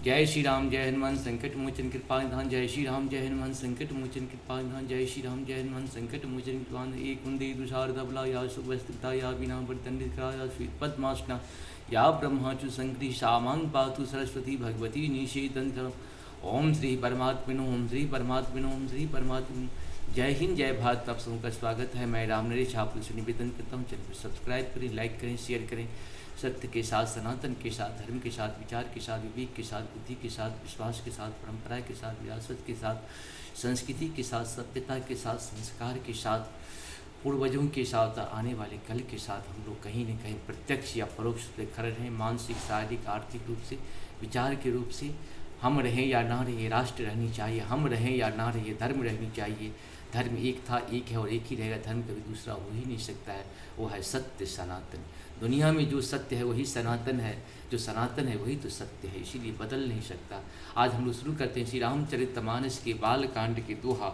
जय श्री राम जय हनुमान संकट मोचन कृपा निधान। जय श्री राम जय हनुमान संकट मोचन कृपा निधान। जय श्री राम जय हनुमान संकट मोचन कृपा निधान। एक कुंदे दुषार धबला या सुवस्थिता या बिना वर्तंडित करा या श्वेत पद्मासना या ब्रह्माचु संकृति सामांग पातु सरस्वती भगवती निषेधन। ओम श्री परमात्मनो ओम श्री परमात्मनो ओम श्री परमात्मनो। जय हिंद जय भारत। आप सबों का स्वागत है। मैं राम नरेश आपसे निवेदन करता हूँ, चैनल को सब्सक्राइब करें, लाइक करें, शेयर करें। सत्य के साथ, सनातन के साथ, धर्म के साथ, विचार के साथ, विवेक के साथ, बुद्धि के साथ, विश्वास के साथ, परंपरा के साथ, विरासत के साथ, संस्कृति के साथ, सभ्यता के साथ, संस्कार के साथ, पूर्वजों के साथ, आने वाले कल के साथ हम लोग कहीं न कहीं प्रत्यक्ष या परोक्ष रूप से खड़े रहें। मानसिक, शारीरिक, आर्थिक रूप से, विचार के रूप से। हम रहें या ना रहें, राष्ट्र रहनी चाहिए। हम रहें या ना रहें, धर्म रहनी चाहिए। धर्म एक था, एक है और एक ही रहेगा। धर्म कभी दूसरा हो ही नहीं सकता है। वो है सत्य सनातन। दुनिया में जो सत्य है वही सनातन है, जो सनातन है वही तो सत्य है, इसीलिए बदल नहीं सकता। आज हम लोग शुरू करते हैं श्री रामचरितमानस के बालकांड के दोहा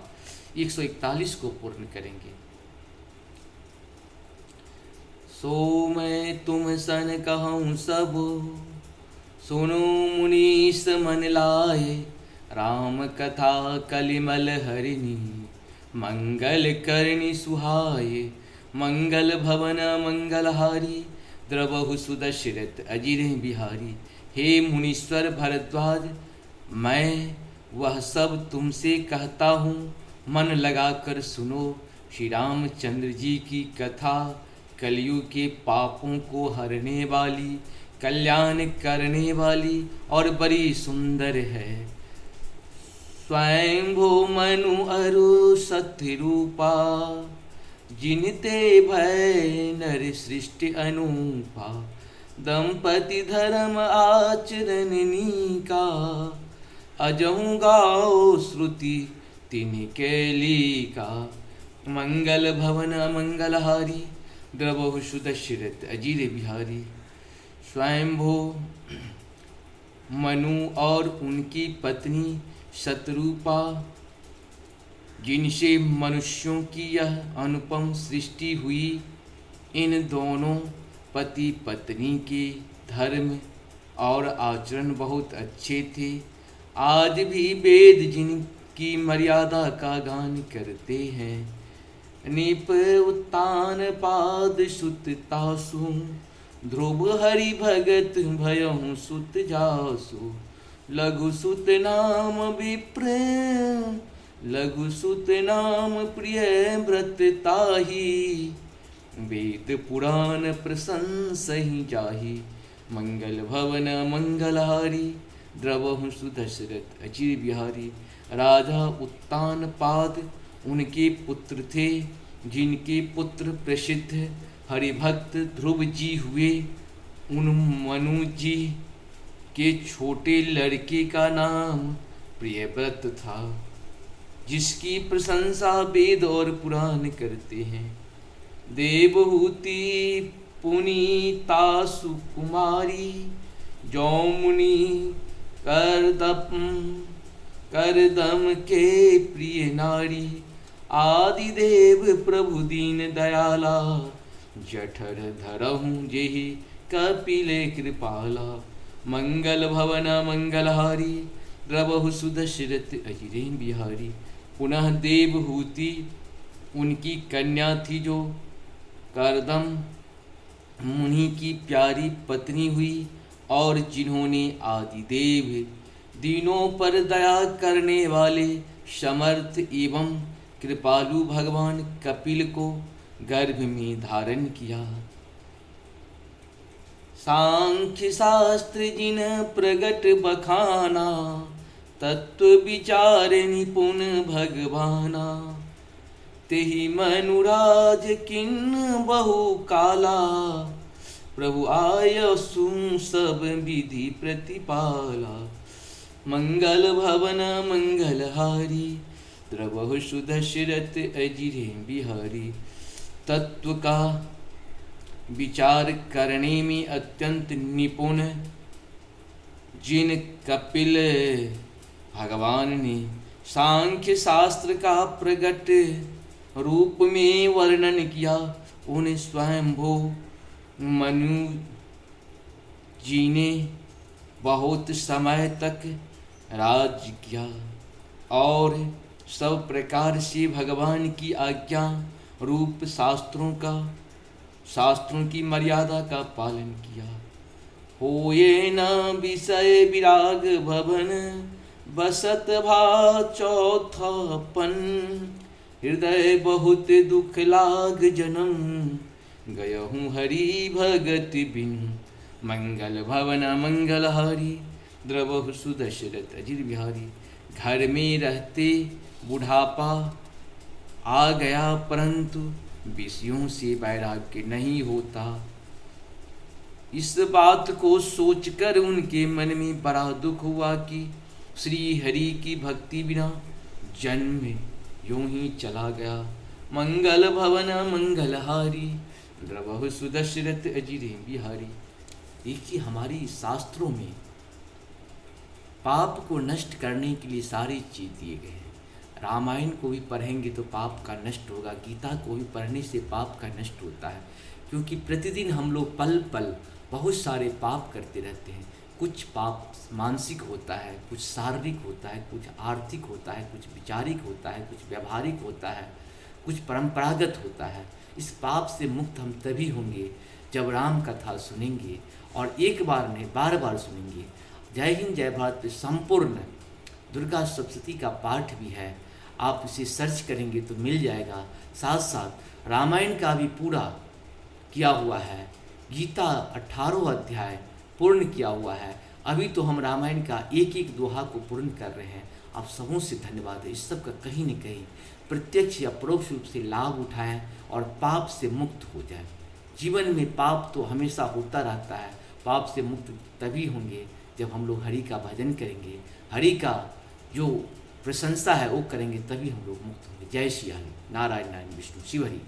141 को पूर्ण करेंगे। सो मैं तुम सन कहूँ सब, सुनो मुनीस मन लाए। राम कथा कलिमल हरिणी, मंगल करनी सुहाए। मंगल भवन मंगलहारी, द्रवहु सुदशरथ अजिर बिहारी। हे मुनीश्वर भरद्वाज, मैं वह सब तुमसे कहता हूँ, मन लगाकर सुनो। श्री रामचंद्र जी की कथा, कलयुग के पापों को हरने वाली, कल्याण करने वाली और बड़ी सुंदर है। स्वयंभो मनु अरु सत्य रूपा, जिनते भय नर सृष्टि अनूपा। दंपति धर्म आचरण नीका, अजहु गाओ श्रुति तिनके लीका। मंगल भवन मंगलहारी, द्रवहु सुदशरथ अजिर बिहारी। स्वयंभो मनु और उनकी पत्नी शतरूपा, जिनसे मनुष्यों की यह अनुपम सृष्टि हुई। इन दोनों पति पत्नी के धर्म और आचरण बहुत अच्छे थे। आज भी वेद जिनकी मर्यादा का गान करते हैं। निप उत्तान पाद सुत तासु, ध्रुव हरि भगत भयहु सुत जासु। लघु सुत नाम विप्र, लघु सुत नाम प्रिय व्रत ताही। वेद पुराण प्रशंसहि जाहि, मंगल भवन मंगलहारी। द्रवहु सुदशरथ अजिर बिहारी। राजा उत्तान पाद उनके पुत्र थे, जिनके पुत्र प्रसिद्ध हरिभक्त ध्रुव जी हुए। उन मनु जी के छोटे लड़के का नाम प्रियव्रत था, जिसकी प्रशंसा वेद और पुराण करते हैं। देवहूति पुनीता सुकुमारी, जौमुनि करदम के प्रिय नारी। आदिदेव प्रभु दीन दयाला, जठर धरहु जेहि कपिले कृपाला। मंगल भवन मंगलहारी, द्रवहु सुदशरथ अजिरेन बिहारी। पुनः देवहूति उनकी कन्या थी, जो करदम मुनि की प्यारी पत्नी हुई, और जिन्होंने आदिदेव दीनों पर दया करने वाले समर्थ एवं कृपालु भगवान कपिल को गर्भ में धारण किया। सांख्य शास्त्र जिन प्रगट बखाना, तत्व विचार निपुण भगवाना। तेहि मनुराज किन्न बहु काला, प्रभु आयसु सब विधि प्रतिपाला। मंगल भवन मंगलहारी, द्रवहु सुदशरथ अजिरे बिहारी। तत्व का विचार करने में अत्यंत निपुण जिन कपिल भगवान ने सांख्य शास्त्र का प्रगट रूप में वर्णन किया, उन स्वयंभू मनु जी ने बहुत समय तक राज्य किया और सब प्रकार से भगवान की आज्ञा रूप शास्त्रों की मर्यादा का पालन किया। होये न विषय विराग भवन बसत भा चौथापन, हृदय बहुत दुख लाग जन्म गयहूँ हरि भगत बिन, मंगल भवन मंगलहारी द्रवहु सुदशरथ अजिर बिहारी। घर में रहते बुढ़ापा आ गया परंतु विषयों से वैराग्य नहीं होता। इस बात को सोचकर उनके मन में बड़ा दुख हुआ कि श्री हरि की भक्ति बिना जन्म यूं ही चला गया। मंगल भवन मंगलहारी द्रवहु सुदशरथ अजिर बिहारी। देखिए हमारी शास्त्रों में पाप को नष्ट करने के लिए सारी चीज दिए गए हैं। रामायण को भी पढ़ेंगे तो पाप का नष्ट होगा, गीता को भी पढ़ने से पाप का नष्ट होता है। क्योंकि प्रतिदिन हम लोग पल पल बहुत सारे पाप करते रहते हैं। कुछ पाप मानसिक होता है, कुछ शारीरिक होता है, कुछ आर्थिक होता है, कुछ विचारिक होता है, कुछ व्यावहारिक होता है, कुछ परंपरागत होता है। इस पाप से मुक्त हम तभी होंगे जब राम कथा सुनेंगे और एक बार नहीं बार बार सुनेंगे। जय हिंद जय भारत संपूर्ण दुर्गा सप्तशती का पाठ भी है, आप इसे सर्च करेंगे तो मिल जाएगा। साथ साथ रामायण का भी पूरा किया हुआ है, गीता 18 अध्याय पूर्ण किया हुआ है। अभी तो हम रामायण का एक एक दोहा को पूर्ण कर रहे हैं। आप सबों से धन्यवाद है। इस सब का कहीं न कहीं प्रत्यक्ष या परोक्ष रूप से लाभ उठाएं और पाप से मुक्त हो जाए। जीवन में पाप तो हमेशा होता रहता है, पाप से मुक्त तभी होंगे जब हम लोग हरि का भजन करेंगे, हरि का जो प्रशंसा है वो करेंगे, तभी हम लोग मुक्त होंगे। जय श्री हरि, नारायण नारायण विष्णु शिव हरि।